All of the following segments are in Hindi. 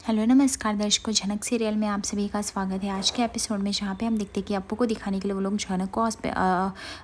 हेलो नमस्कार दर्शकों, झनक सीरियल में आप सभी का स्वागत है। आज के एपिसोड में जहाँ पे हम देखते हैं कि अप्पू को दिखाने के लिए वो लोग झनक को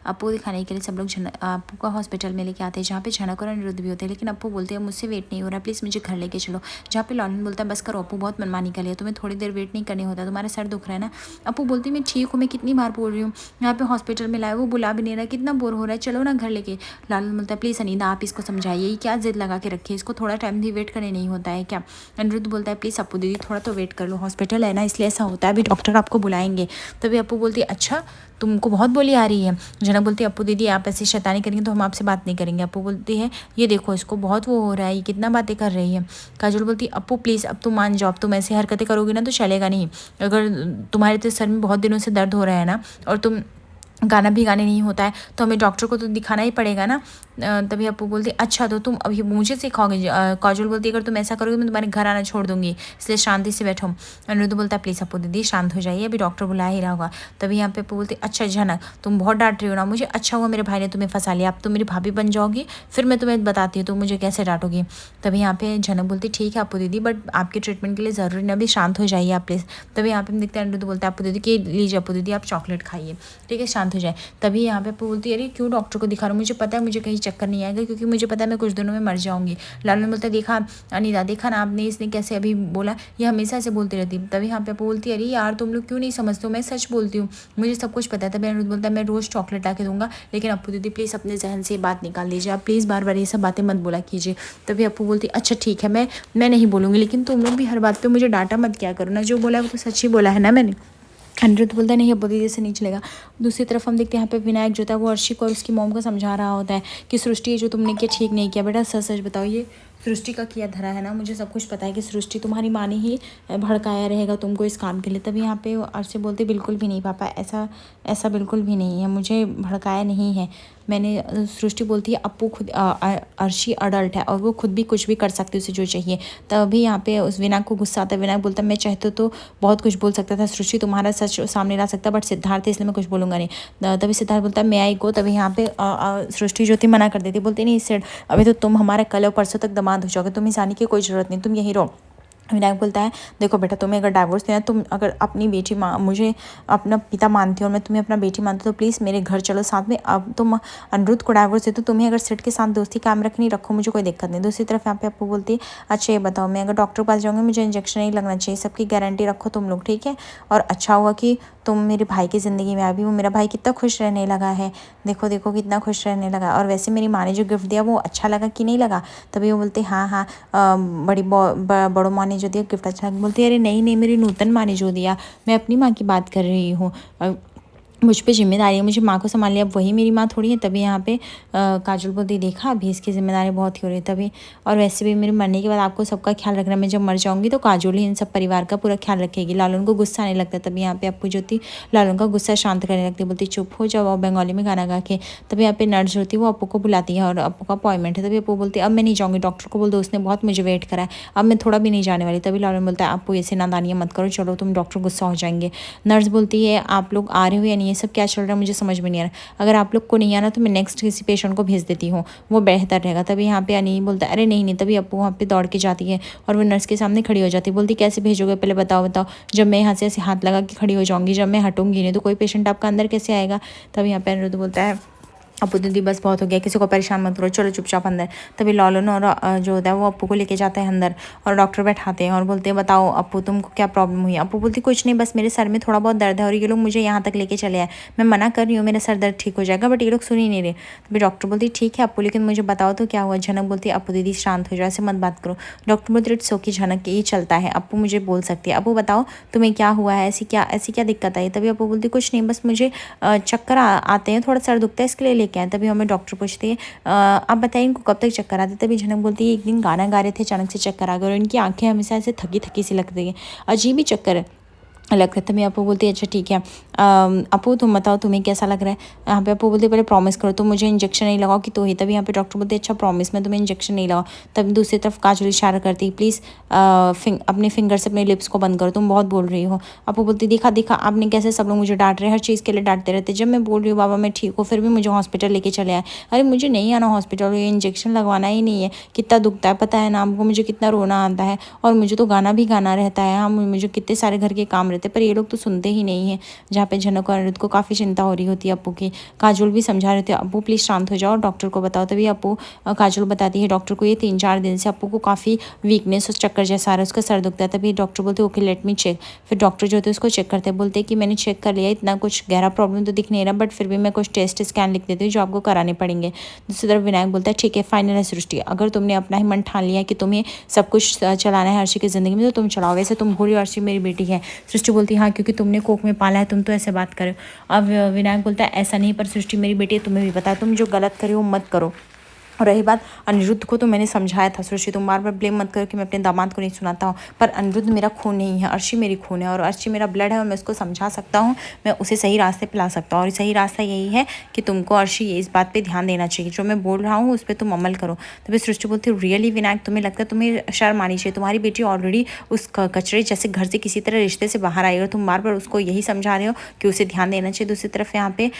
अप्पू दिखाने के लिए सब लोग अप्पू का हॉस्पिटल में लेके आते हैं, जहाँ पे झनक और अनिरुद्ध भी होते हैं। लेकिन अप्पू बोलते हैं मुझसे वेट नहीं हो रहा, प्लीज़ मुझे घर लेके चलो। जहाँ पे लॉलन बोलता है बस करो अप्पू, बहुत मनमानी कर लिया, तुम्हें थोड़ी देर वेट नहीं करने होता, तुम्हारा सर दुख रहा है ना। अप्पू बोलती मैं ठीक हूँ, मैं कितनी बार बोल रही हूँ यहाँ पे हॉस्पिटल में लाए, वो बुला भी नहीं रहा, कितना बोर हो रहा है, चलो ना घर लेके। लालन बोलता है प्लीज़ अनीता आप इसको समझाइए, क्या जिद लगा के रखिए, इसको थोड़ा टाइम भी वेट करने नहीं होता है क्या। अनिरुद्ध बोलता है प्लीज़ अप्पू दीदी थोड़ा तो वेट कर लो, हॉस्पिटल है ना इसलिए ऐसा होता है, अभी डॉक्टर आपको बुलाएंगे। तभी अप्पू बोलती है अच्छा तुमको बहुत बोली आ रही है। जनक बोलती है अप्पू दीदी आप ऐसी शैतानी करेंगे तो हम आपसे बात नहीं करेंगे। अप्पू बोलती है ये देखो इसको बहुत वो हो रहा है, ये कितना बातें कर रही है। काजोल बोलती है अप्पू प्लीज़ अब तुम मान जाओ, अब तुम ऐसी हरकतें करोगी ना तो चलेगा नहीं। अगर तुम्हारे तो सर में बहुत दिनों से दर्द हो रहा है ना और तुम गाना भी गाने नहीं होता है तो हमें डॉक्टर को तो दिखाना ही पड़ेगा ना। तभी अप्पू बोलती अच्छा तो तुम अभी मुझे सिखाओगे। काजोल बोलती अगर तुम ऐसा करोगे मैं तुम्हारे घर आना छोड़ दूंगी, इसलिए शांति से बैठो। अनिरुद्ध बोलता है प्लीज़ अप्पू दीदी शांत हो जाइए, अभी डॉक्टर बुला ही रहा होगा। तभी यहाँ पे अप्पू बोलती अच्छा झनक तुम बहुत डांट रही हो ना मुझे, अच्छा हुआ मेरे भाई ने तुम्हें फंसा लिया, अब तुम मेरी भाभी बन जाओगी, फिर मैं तुम्हें बताती हूँ तुम मुझे कैसे डांटोगी। तभी यहाँ पे झनक बोलती ठीक है अप्पू दीदी, बट आपके ट्रीटमेंट के लिए ज़रूरी ना, अभी शांत हो जाइए आप प्लीज़। तभी यहाँ पे हम देखते हैं अनिरुद्ध बोलता है अप्पू दीदी कि लीजिए अप्पू दीदी आप चॉकलेट खाइए, ठीक है शांत हो जाए। तभी यहाँ पे बोलती है अरे क्यों डॉक्टर को दिखा रहा हूँ, मुझे पता है मुझे कहीं चक्कर नहीं आएगा, क्योंकि मुझे पता है मैं कुछ दिनों में मर जाऊंगी। लालन बोलता है देखा अनिता, देखा ना आपने इसने कैसे अभी बोला, ये हमेशा ऐसे बोलती रहती है। तभी यहाँ पे बोलती है अरे यार तुम लोग क्यों नहीं समझते हो, मैं सच बोलती हूँ, मुझे सब कुछ पता है। तभी अनिरुद्ध बोलता है मैं रोज़ चॉकलेट ला के दूंगा, लेकिन अप्पू दीदी प्लीज़ अपने जहन से ये बात निकाल दीजिए, आप प्लीज़ बार बार ये सब बातें मत बोला कीजिए। तभी अप्पू बोलती अच्छा ठीक है मैं नहीं बोलूँगी, लेकिन तुम लोग भी हर बात पर मुझे डांटा मत क्या करो ना, जो बोला है वो तो सच ही बोला है ना मैंने। अनिरुद्ध बोलता है नहीं अप्पू दीदी से नहीं चलेगा। दूसरी तरफ हम देखते हैं यहाँ पे विनायक जो था वो अर्शी को और उसकी मॉम को समझा रहा होता है कि सृष्टि जो तुमने किया ठीक नहीं किया, बेटा सच सच बताओ ये सृष्टि का किया धरा है ना, मुझे सब कुछ पता है कि सृष्टि तुम्हारी माँ ने ही भड़काया रहेगा तुमको इस काम के लिए। तभी यहाँ पे अर्शी बोलते बिल्कुल भी नहीं पापा, ऐसा ऐसा बिल्कुल भी नहीं है, मुझे भड़काया नहीं है मैंने। सृष्टि बोलती है अप्पू खुद अर्शी अडल्ट है और वो खुद भी कुछ भी कर सकती है उसे जो चाहिए। तभी यहाँ पे उस विनायक को गुस्सा आता है, विनायक बोलता है मैं चाहते तो बहुत कुछ बोल सकता था, सृष्टि तुम्हारा सच सामने ला सकता, बट सिद्धार्थ है इसलिए मैं कुछ बोलूँगा नहीं। तभी सिद्धार्थ बोलता है मैं आई को। तभी यहाँ पे सृष्टि जो थी मना कर देती, बोलती नहीं सेठ अभी तो तुम हमारा कल और परसों तक दामाद हो जाओगे, तुम्हें जाने की कोई ज़रूरत नहीं, तुम यहीं रहो। विनायक बोलता है देखो बेटा तुम्हें अगर डाइवोर्स देना, तुम अगर अपनी बेटी मुझे अपना पिता मानती हो और मैं तुम्हें अपना बेटी मानती हूँ तो प्लीज़ मेरे घर चलो साथ में। अब तुम अनिरुद्ध को डाइवोर्स दे तो तुम्हें अगर सेठ के साथ दोस्ती कायम रखनी रखो, मुझे कोई दिक्कत नहीं। दूसरी तरफ यहाँ पे अप्पू बोलती है अच्छा ये बताओ मैं अगर डॉक्टर के पास जाऊँगी मुझे इंजेक्शन नहीं लगना चाहिए, सबकी गारंटी रखो तुम लोग, ठीक है। और अच्छा हुआ कि तुम मेरे भाई की ज़िंदगी में आ भी, वो मेरा भाई कितना खुश रहने लगा है, देखो देखो कितना खुश रहने लगा। और वैसे मेरी माँ ने जो गिफ्ट दिया वो अच्छा लगा कि नहीं लगा। तभी वो बोलते हाँ हाँ बड़ों माँ ने जो दिया गिफ्ट अच्छा लगा। बोलती है अरे नहीं नहीं मेरी नूतन माँ ने जो दिया, मैं अपनी माँ की बात कर रही हूँ, मुझ पे जिम्मेदारी है, मुझे माँ को संभाल लिया, अब वही मेरी माँ थोड़ी है। तभी यहाँ पे काजल बोलती देखा अभी इसकी जिम्मेदारी बहुत ही हो रही है। तभी और वैसे भी मेरे मरने के बाद आपको सबका ख्याल रखना, मैं जब मर जाऊँगी तो काजल ही इन सब परिवार का पूरा ख्याल रखेगी। लालन को गुस्सा आने लगता है। तभी यहाँ पे अप्पू जो थी लालन का गुस्सा शांत करने लगती है, बोलती चुप हो जाओ और बंगाली में गाना गा के। तभी यहाँ पे नर्स जो होती है वो अप्पू को बुलाती है और अप्पू का अपॉइंटमेंट है। तभी अप्पू बोलती है अब मैं नहीं जाऊँगी, डॉक्टर को बोल दो उसने बहुत मुझे वेट करा है, अब मैं थोड़ा भी नहीं जाने वाली। तभी लालन बोलता है अप्पू ऐसे नादानियाँ मत करो, चलो तुम डॉक्टर गुस्सा हो जाएंगे। नर्स बोलती है आप लोग आ रहे हो या नहीं, ये सब क्या चल रहा है मुझे समझ में नहीं आ रहा, अगर आप लोग को नहीं आना तो मैं नेक्स्ट किसी पेशेंट को भेज देती हूँ, वो बेहतर रहेगा। तभी यहाँ पे अनी बोलता है अरे नहीं नहीं। तभी अप्पू वहाँ पे दौड़ के जाती है और वो नर्स के सामने खड़ी हो जाती है, बोलती कैसे भेजोगे पहले बताओ बताओ, जब मैं यहाँ से ऐसे हाथ लगा के खड़ी हो जाऊँगी, जब मैं हटूंगी नहीं तो कोई पेशेंट आपका अंदर कैसे आएगा। तभी यहाँ पे अनिरुद्ध बोलता है अप्पू दीदी बस बहुत हो गया, किसी को परेशान मत करो, चलो चुपचाप अंदर। तभी लालन और जो होता है वो अप्पू को लेके जाता है अंदर और डॉक्टर बैठाते हैं और बोलते हैं बताओ अप्पू तुमको क्या प्रॉब्लम हुई। अप्पू बोलती कुछ नहीं, बस मेरे सर में थोड़ा बहुत दर्द है और ये लोग मुझे यहाँ तक लेके चले आए, मैं मना कर रही हूँ मेरा सर दर्द ठीक हो जाएगा, बट ये लोग सुन ही नहीं रहे। तभी डॉक्टर बोलती ठीक है अप्पू लेकिन मुझे बताओ तो क्या हुआ। झनक बोलती है अप्पू दीदी शांत हो जाओ, ऐसे मत बात करो। डॉक्टर बोलती इट्स ओके झनक ये चलता है, अप्पू मुझे बोल सकती है, अप्पू बताओ तुम्हें क्या हुआ है, ऐसी क्या दिक्कत आई। तभी अप्पू बोलती कुछ नहीं, बस मुझे चक्कर आते हैं, थोड़ा सर दुखता है इसके लिए लेके आए। तभी हमें डॉक्टर पूछती है आप बताइए इनको कब तक चक्कर आते। तभी झनक बोलती है एक दिन गाना गा रहे थे अचानक से चक्कर आ गए और इनकी आंखें हमेशा ऐसे थकी थकी सी लगती है, अजीब ही चक्कर है। लग रहा था। मैं अपू बोलती है अच्छा ठीक है, अपू तुम बताओ तुम्हें कैसा लग रहा है। यहाँ पे अपू बोलते पहले प्रॉमिस करो तुम मुझे इंजेक्शन नहीं लगाओ कि तो ही। तभी यहाँ पे डॉक्टर बोलते अच्छा प्रॉमिस मैं तुम्हें इंजेक्शन नहीं लगाओ। तब दूसरी तरफ काजल इशारा करती प्लीज़ अपने फिंगर से अपने लिप्स को बंद करो, तुम बहुत बोल रही हो। अपू बोलती दिखा दिखा आपने कैसे सब लोग मुझे डांट रहे हैं, हर चीज़ के लिए डांटते रहते, जब मैं बोल रही हूँ बाबा मैं ठीक हूँ फिर भी मुझे हॉस्पिटल लेके चले आए। अरे मुझे नहीं आना हॉस्पिटल, ये इंजेक्शन लगवाना ही नहीं है। कितना दुखता है पता है ना आपको, मुझे कितना रोना आता है और मुझे तो गाना भी गाना रहता है। हाँ मुझे कितने सारे घर के काम रहते हैं पर ये लोग तो सुनते ही नहीं है। जहाँ पे झनक और अनिरुद्ध को काफ़ी चिंता हो रही होती है अप्पू की। काजोल भी समझा रहे थे अप्पू प्लीज़ शांत हो जाओ डॉक्टर को बताओ। तभी अप्पू काजोल बताती है डॉक्टर को ये 3-4 दिन से अप्पू को काफ़ी वीकनेस और चक्कर जैसा आ रहा है, उसका सर दुखता है। तभी डॉक्टर बोलते ओके लेट मी चेक। फिर डॉक्टर जो होते हैं उसको चेक करते हैं, बोलते हैं कि मैंने चेक कर लिया इतना कुछ गहरा प्रॉब्लम तो दिख नहीं रहा बट फिर भी मैं कुछ टेस्ट स्कैन लिख देती हूँ जो आपको कराने पड़ेंगे। दूसरी तरफ विनायक बोलता है ठीक है फाइनल है सृष्टि, अगर तुमने अपना ही मन ठान लिया कि तुम्हें सब कुछ चलाना है अर्शी की ज़िंदगी में तो तुम चलाओ, वैसे तुम भूली अर्शी मेरी बेटी है। सृष्टि बोलती है हाँ क्योंकि तुमने कोख में पाला है तुम तो ऐसे बात करो। अब विनायक बोलता है ऐसा नहीं पर सृष्टि मेरी बेटी है तुम्हें भी पता है, तुम जो गलत करे वो मत करो। और रही बात अनिरुद्ध को तो मैंने समझाया था सृष्टि तुम बार बार ब्लेम मत करो कि मैं अपने दामाद को नहीं सुनाता हूँ, पर अनिरुद्ध मेरा खून नहीं है, अर्शी मेरी खून है और अर्शी मेरा ब्लड है और मैं उसको समझा सकता हूँ, मैं उसे सही रास्ते पे ला सकता हूँ। और सही रास्ता यही है कि तुमको अर्शी इस बात पे ध्यान देना चाहिए, जो मैं बोल रहा हूँ उस पर तुम अमल करो। तभी सृष्टि बोलती है रियली विनायक तुम्हें लगता है तुम्हें शर्म आनी चाहिए, तुम्हारी बेटी ऑलरेडी उस कचरे जैसे घर से किसी तरह रिश्ते से बाहर आई और तुम बार बार उसको यही समझा रहे हो कि उसे ध्यान देना चाहिए। दूसरी तरफ यहाँ पे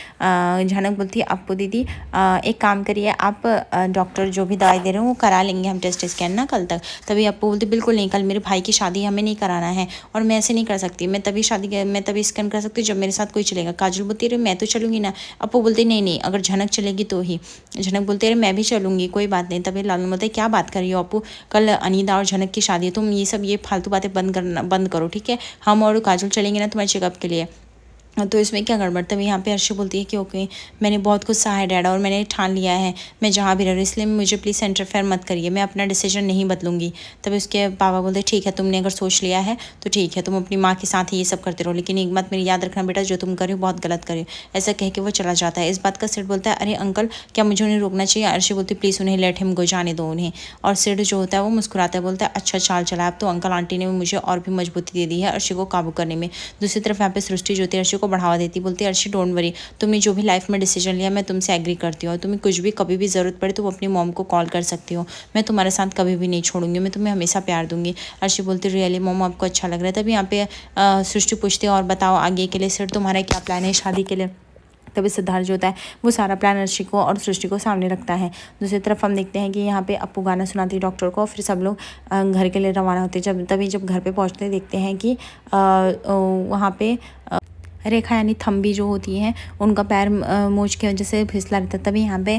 झनक बोलती है अप्पू दीदी एक काम करिए आप डॉक्टर जो भी दवाई दे रहे हो वो करा लेंगे हम टेस्ट स्कैन ना कल तक। तभी अप्पू बोलते बिल्कुल नहीं, कल मेरे भाई की शादी हमें नहीं कराना है और मैं ऐसे नहीं कर सकती, मैं तभी स्कैन कर सकती हूँ जब मेरे साथ कोई चलेगा। काजल बोलती है मैं तो चलूँगी ना। अप्पू बोलते नहीं नहीं अगर झनक चलेगी तो ही। झनक बोलते अरे मैं भी चलूँगी कोई बात नहीं। तभी लालू बोलते क्या बात कर रही हो अप्पू, कल अनीता और झनक की शादी है, तुम ये फालतू बातें बंद करो ठीक है, हम और काजल चलेंगे ना तुम्हारे चेकअप के लिए। तो इसमें क्या गड़बड़। तभी यहाँ पे अर्शी बोलती है कि ओके मैंने बहुत कुछ सहा है डैडा और मैंने ठान लिया है मैं जहाँ भी रह रही हूँ, इसलिए मुझे प्लीज़ इंटरफेयर मत करिए, मैं अपना डिसीजन नहीं बदलूंगी। तभी उसके पापा बोलते ठीक है तुमने अगर सोच लिया है तो ठीक है, तुम अपनी माँ के साथ ही ये सब करते रहो, लेकिन एक बात मेरी याद रखना बेटा जो तुम कर रहे हो बहुत गलत कर रहे हो। ऐसा कह के वो चला जाता है। इस बात का सेठ बोलता है अरे अंकल क्या मुझे उन्हें रोकना चाहिए। अर्शी बोलती प्लीज़ उन्हें लेट हिम गो, जाने दो उन्हें। और सेठ जो होता है वो मुस्कुराता है, बोलता है अच्छा चाल चला, अब तो अंकल आंटी ने मुझे और भी मजबूती दे दी है अर्शी को काबू करने में। दूसरी तरफ यहाँ पे सृष्टि जो होती है अर्शी को बढ़ावा देती, बोलती है अर्शी डोंट वरी, तुमने जो भी लाइफ में डिसीजन लिया मैं तुमसे एग्री करती हूँ, और तुम्हें कुछ भी कभी भी ज़रूरत पड़े तो वो अपनी मॉम को कॉल कर सकती हो, मैं तुम्हारे साथ कभी भी नहीं छोड़ूंगी, मैं तुम्हें हमेशा प्यार दूंगी। अर्शी बोलती रियली मॉम आपको अच्छा लग रहा है। तभी यहाँ पे सृष्टि पूछती है और बताओ आगे के लिए सर तुम्हारा क्या प्लान है शादी के लिए। तभी सिद्धार्थ जो होता है वो सारा प्लान अर्शी को और सृष्टि को सामने रखता है। दूसरी तरफ हम देखते हैं कि यहाँ पे अप्पू गाना सुनाती है डॉक्टर को, फिर सब लोग घर के लिए रवाना होते हैं। जब घर पे पहुँचते देखते हैं कि वहाँ पे रेखा यानी थम्बी जो होती है उनका पैर मोच की वजह से फिसला रहता है। तभी यहाँ पे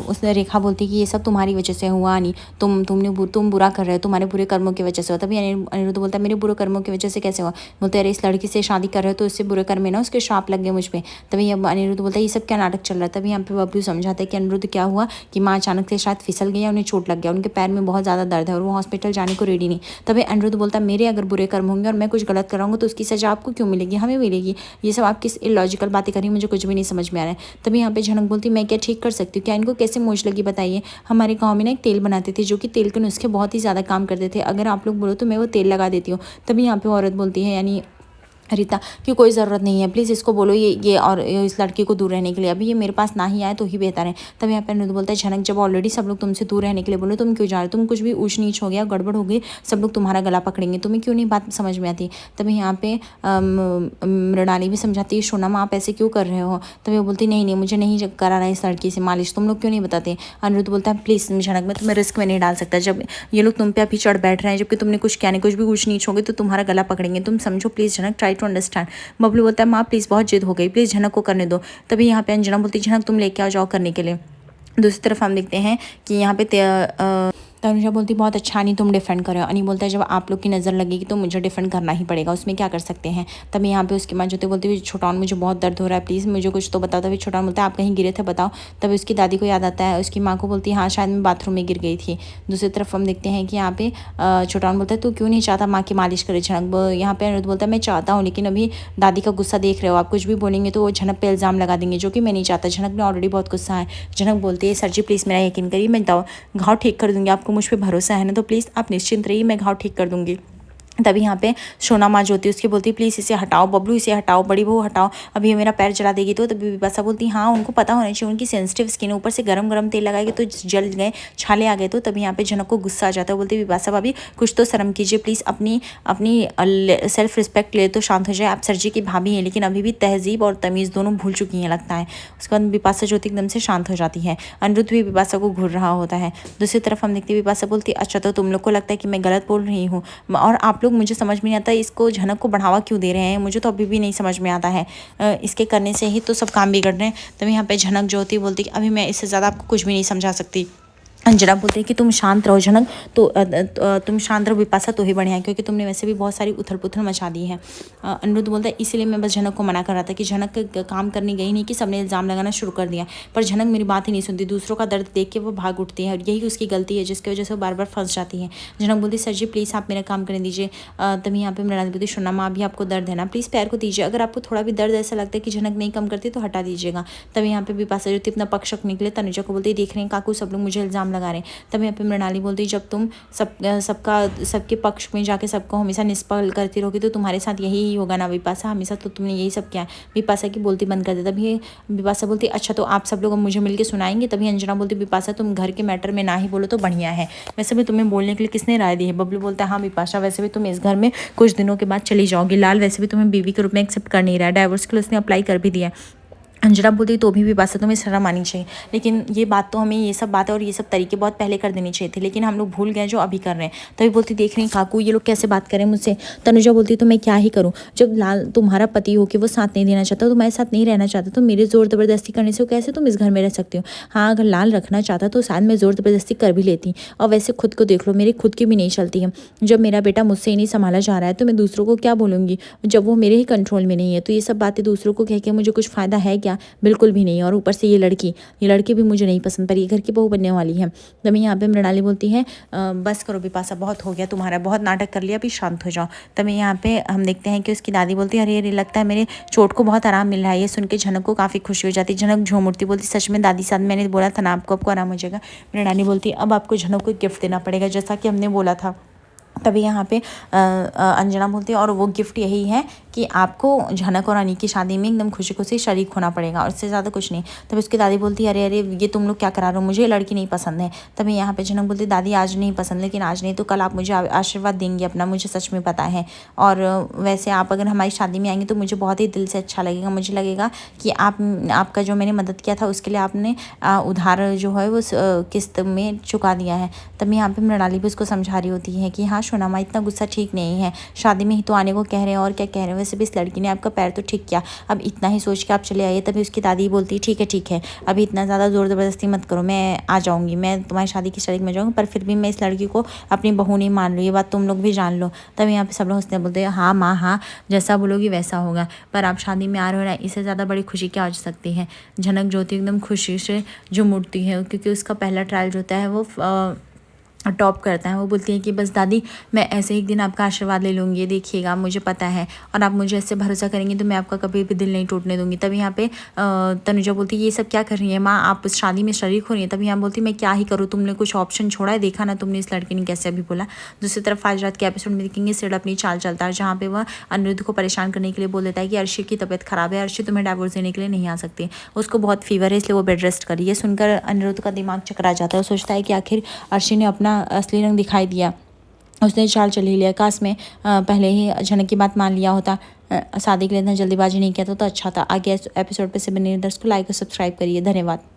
उसने रेखा बोलती कि ये सब तुम्हारी वजह से हुआ नहीं, तुम बुरा कर रहे हो, तुम्हारे बुरे कर्मों की वजह से हुआ। तभी अनिरुद्ध बोलता है मेरे बुरे कर्मों की वजह से कैसे हुआ। बोलते अरे इस लड़की से शादी कर रहे हो तो इससे बुरे कर्म है ना, उसके श्राप लग गए मुझ पर। तभी अनिरुद्ध बोलता है ये सब क्या नाटक चल रहा है। तभी यहाँ पे बबलू समझाता है कि अनिरुद्ध क्या हुआ कि माँ अचानक से शायद फिसल गई, उन्हें चोट लग गया, उनके पैर में बहुत ज़्यादा दर्द है और वो हॉस्पिटल जाने को रेडी नहीं। तभी अनिरुद्ध बोलता है मेरे अगर बुरे कर्म होंगे और मैं कुछ गलत कराऊंगा तो उसकी सजा आपको क्यों मिलेगी, हमें मिलेगी। ये सब आप किस लॉजिकल बातें करी मुझे कुछ भी नहीं समझ में आ रहा है। तभी यहाँ पे झनक बोलती मैं क्या ठीक कर सकती हूँ, क्या इनको कैसे मोच लगी बताइए। हमारे गांव में ना एक तेल बनाते थे जो कि तेल के नुस्खे बहुत ही ज़्यादा काम करते थे, अगर आप लोग बोलो तो मैं वो तेल लगा देती हूँ। तभी यहाँ पे औरत बोलती है यानी रीता कि कोई ज़रूरत नहीं है, प्लीज़ इसको बोलो ये और इस लड़की को दूर रहने के लिए, अभी ये मेरे पास ना ही आए तो ही बेहतर है। तब यहाँ पे अनिरुद्ध बोलता है झनक जब ऑलरेडी सब लोग तुमसे दूर रहने के लिए बोलो तुम क्यों जा रहे हो, तुम कुछ भी ऊंच नीच हो गया गड़बड़ हो गई सब लोग तुम्हारा गला पकड़ेंगे, तुम्हें क्यों नहीं बात समझ में आती। तभी यहाँ पे मृणाली भी समझाती है सोनम आप ऐसे क्यों कर रहे हो। तभी वो बोलती नहीं मुझे नहीं करा रहा है इस लड़की से मालिश, तुम लोग क्यों नहीं बताते। अनिरुद्ध बोलता है प्लीज़ झनक मैं तुम्हें रिस्क में नहीं डाल सकता, जब ये लोग तुम पे अभी चढ़ बैठ रहे हैं जबकि तुमने कुछ किया नहीं, कुछ भी ऊंच नीच होगी तो तुम्हारा गला पकड़ेंगे, तुम समझो प्लीज़ झनक ट्राई टू अंडरस्टैंड। बबलू बोलता है माँ प्लीज़ बहुत जिद हो गई, प्लीज़ झनक को करने दो। तभी यहाँ पे अंजना बोलती झनक तुम लेके आओ जाओ करने के लिए। दूसरी तरफ हम देखते हैं कि यहाँ पे तनुजा बोलती बहुत अच्छा नहीं तुम डिफेंड करो। अनि बोलता है जब आप लोग की नज़र लगेगी तो मुझे डिफेंड करना ही पड़ेगा, उसमें क्या कर सकते हैं। तभी यहाँ पे उसकी माँ जो बोलती है छोटान मुझे बहुत दर्द हो रहा है प्लीज़ मुझे कुछ तो बताओ। तभी छोटान बोलता है आप कहीं गिरे थे बताओ। तभी उसकी दादी को याद आता है, उसकी माँ को बोलती है हाँ शायद मैं बाथरूम में गिर गई थी। दूसरी तरफ हम देखते हैं कि यहाँ पे छोटान बोलता है तू क्यों नहीं चाहता माँ की मालिश करे झनक। यहाँ पे अनिरुद्ध बोलता है मैं चाहता हूँ लेकिन अभी दादी का गुस्सा देख रहे हो, आप कुछ भी बोलेंगे तो वो झनक पे इल्ज़ाम लगा देंगे जो कि मैं नहीं चाहता, झनक ने ऑलरेडी बहुत गुस्सा है। झनक बोलती है सर जी प्लीज़ मेरा यकीन करिए मैं घाव ठीक कर दूँगी, आपको मुझ पर भरोसा है ना तो प्लीज़ आप निश्चिंत रहिए मैं घाव ठीक कर दूँगी। तभी यहाँ पे सोना माँ जो होती है उसकी बोलती है प्लीज़ इसे हटाओ बबलू, इसे हटाओ, बड़ी बहू हटाओ, अभी ये मेरा पैर जला देगी। तो तभी बिपाशा बोलती हाँ उनको पता होना चाहिए, उनकी सेंसिटिव स्किन, ऊपर से गरम गरम तेल लगाएगी तो जल गए, छाले आ गए। तो तभी यहाँ पे झनक को गुस्सा आ जाता है, बोलती है बिपाशा भाभी कुछ तो शर्म कीजिए प्लीज़, अपनी अपनी सेल्फ रिस्पेक्ट ले तो शांत हो जाए। आप सर जी की भाभी हैं लेकिन अभी भी तहजीब और तमीज़ दोनों भूल चुकी हैं लगता है। उसके बाद बिपाशा जो होती एकदम से शांत हो जाती है। अनिरुद्ध भी बिपाशा को घूर रहा होता है। दूसरी तरफ हम देखते बिपाशा बोलती अच्छा तो तुम लोग को लगता है कि मैं गलत बोल रही हूँ और आप लोग, मुझे समझ में नहीं आता इसको झनक को बढ़ावा क्यों दे रहे हैं, मुझे तो अभी भी नहीं समझ में आता है। इसके करने से ही तो सब काम बिगड़ रहे हैं। तभी यहाँ पे झनक जो होती है बोलती कि अभी मैं इससे ज़्यादा आपको कुछ भी नहीं समझा सकती। अंजना बोलते हैं कि तुम शांत रहो झनक, तो तुम शांत रहो बिपाशा तो ही बढ़िया है, क्योंकि तुमने वैसे भी बहुत सारी उथल पुथल मचा दी है। अनिरुद्ध बोलता है इसीलिए मैं बस झनक को मना कर रहा था कि झनक काम करने गई नहीं कि सबने इल्ज़ाम लगाना शुरू कर दिया, पर झनक मेरी बात ही नहीं सुनती, दूसरों का दर्द देख के वो भाग उठती है और यही उसकी गलती है जिसकी वजह से वो बार बार फंस जाती है। झनक बोलती सर जी प्लीज़ आप मेरा काम करने दीजिए। तभी यहाँ पे मृणाली बोलती सुना माँ अभी आपको दर्द है ना, प्लीज़ पैर को दीजिए, अगर आपको थोड़ा भी दर्द ऐसा लगता है कि झनक नहीं कम करती तो हटा दीजिएगा। तभी यहाँ पे बिपाशा जो थी अपना पक्ष निकले, तनुजा को बोलती देख रहे हैं काकू सब लोग मुझे इल्ज़ाम लगा रहे हैं। तभी पे मृणाली बोलती जब तुम सबके पक्ष में जाके सबको हमेशा निष्फल करती रहोगी तो तुम्हारे साथ यही होगा ना बिपाशा, हमेशा तो तुमने यही सब किया है। बिपाशा की बोलती बंद कर दे। तभी बिपाशा बोलती अच्छा तो आप सब लोग मुझे मिलकर सुनाएंगे। तभी अंजना बोलती बिपाशा तुम घर के मैटर में ना ही बोलो तो बढ़िया है, वैसे भी तुम्हें बोलने के लिए किसने राय दी है। बबलू बोलता है हाँ बिपाशा वैसे भी तुम इस घर में कुछ दिनों के बाद चली जाओगी, लाल वैसे भी तुम्हें बीवी के रूप में एक्सेप्ट कर नहीं रहा है, डाइवोर्स के लिए उसने अप्लाई कर भी दिया है। अंजना बोलती तो भी बिपाशा तुम्हें शर्म आनी चाहिए, लेकिन ये बात तो हमें ये सब बातें और ये सब तरीके बहुत पहले कर देनी चाहिए थे, लेकिन हम लोग भूल गए जो अभी कर रहे हैं। तभी बोलती देख रही काकू ये लोग कैसे बात करें मुझसे। तनुजा बोलती तो मैं क्या ही करूँ, जब लाल तुम्हारा पति हो कि वो साथ नहीं देना चाहता, तुम्हारे साथ नहीं रहना चाहता, तो मेरे जोर ज़बरदस्ती करने से कैसे तुम इस घर में रह सकती हो। हाँ अगर लाल रखना चाहता तो शायद मैं ज़ोर ज़बरदस्ती कर भी लेती, और वैसे खुद को देख लो मेरी खुद की भी नहीं चलती है। जब मेरा बेटा मुझसे ही नहीं संभाला जा रहा है तो मैं दूसरों को क्या बोलूँगी जब वो मेरे ही कंट्रोल में नहीं है। तो ये सब बातें दूसरों को कह के मुझे कुछ फ़ायदा है क्या, बिल्कुल भी नहीं। और ऊपर से ये लड़की भी मुझे नहीं पसंद, पर ये घर की बहू बनने वाली है। तभी यहाँ पे मृणाली बोलती है बस करो बिपाशा बहुत हो गया तुम्हारा, बहुत नाटक कर लिया, अभी शांत हो जाओ। तभी यहाँ पे हम देखते हैं कि उसकी दादी बोलती है अरे लगता है मेरे चोट को बहुत आराम मिल रहा है। ये सुन के झनक को काफ़ी खुशी हो जाती है। झनक झूम उठती बोलती सच में दादी साहब मैंने बोला था ना आपको आराम हो जाएगा। मृणाली बोलती अब आपको झनक को गिफ्ट देना पड़ेगा जैसा कि हमने बोला था। तभी यहाँ पे अंजना बोलती है और वो गिफ्ट यही है कि आपको झनक और अनी की शादी में एकदम खुशी खुशी शरीक होना पड़ेगा और इससे ज़्यादा कुछ नहीं। तभी उसकी दादी बोलती है अरे अरे ये तुम लोग क्या करा रहे हो, मुझे लड़की नहीं पसंद है। तभी यहाँ पे झनक बोलती दादी आज नहीं पसंद, लेकिन आज नहीं तो कल आप मुझे आशीर्वाद देंगी अपना, मुझे सच में पता है। और वैसे आप अगर हमारी शादी में आएंगे तो मुझे बहुत ही दिल से अच्छा लगेगा, मुझे लगेगा कि आपका जो मैंने मदद किया था उसके लिए आपने उधार जो है वो किस्त में चुका दिया है। तभी यहाँ पे मृणाली भी उसको समझा रही होती है कि हाँ सोना माँ इतना गुस्सा ठीक नहीं है, शादी में ही तो आने को कह रहे हैं और क्या कह रहे हैं, वैसे भी इस लड़की ने आपका पैर तो ठीक किया, अब इतना ही सोच के आप चले आइए। तभी उसकी दादी बोलती है ठीक है अभी इतना ज़्यादा ज़ोर ज़बरदस्ती मत करो, मैं आ जाऊँगी, मैं तुम्हारी शादी की शरीक में जाऊँगी, पर फिर भी मैं इस लड़की को अपनी बहू नहीं मान लो, ये बात तुम लोग भी जान लो। तभी यहाँ पे सब लोग हंसते बोलते हैं हाँ माँ हाँ जैसा बोलोगी वैसा होगा, पर आप शादी में आ रहे हो ना, इससे ज़्यादा बड़ी खुशी क्या हो सकती है। झनक ज्योति एकदम खुशी से झूम उठती है क्योंकि उसका पहला ट्रायल जो होता है वो टॉप करता है। वो बोलती है कि बस दादी मैं ऐसे एक दिन आपका आशीर्वाद ले लूँगी, ये देखिएगा मुझे पता है, और आप मुझे ऐसे भरोसा करेंगी तो मैं आपका कभी भी दिल नहीं टूटने दूँगी। तभी यहाँ पे तनुजा बोलती है ये सब क्या कर रही है माँ, आप उस शादी में शरीक हो रही है। तभी यहाँ बोलती मैं क्या ही करूँ, तुमने कुछ ऑप्शन छोड़ा है, देखा ना तुमने इस लड़की ने कैसे अभी बोला। दूसरी तरफ आज रात के एपिसोड में देखेंगे सिड अपनी चाल चलता है, जहाँ पे वह अनिरुद्ध को परेशान करने के लिए बोल देता है कि अर्शी की तबीयत खराब है, अर्शी तुम्हें डाइवोर्स देने के लिए नहीं आ सकती, उसको बहुत फीवर है इसलिए वो बेड रेस्ट करी है। सुनकर अनिरुद्ध का दिमाग चकरा जाता है, सोचता है कि आखिर अर्शी ने अपना असली रंग दिखाई दिया, उसने चाल चल ही लिया, काश में पहले ही झनक की बात मान लिया होता, शादी के लिए इतना जल्दीबाजी नहीं किया तो अच्छा था। आगे एपिसोड पे से बने दर्शकों को लाइक और सब्सक्राइब करिए। धन्यवाद।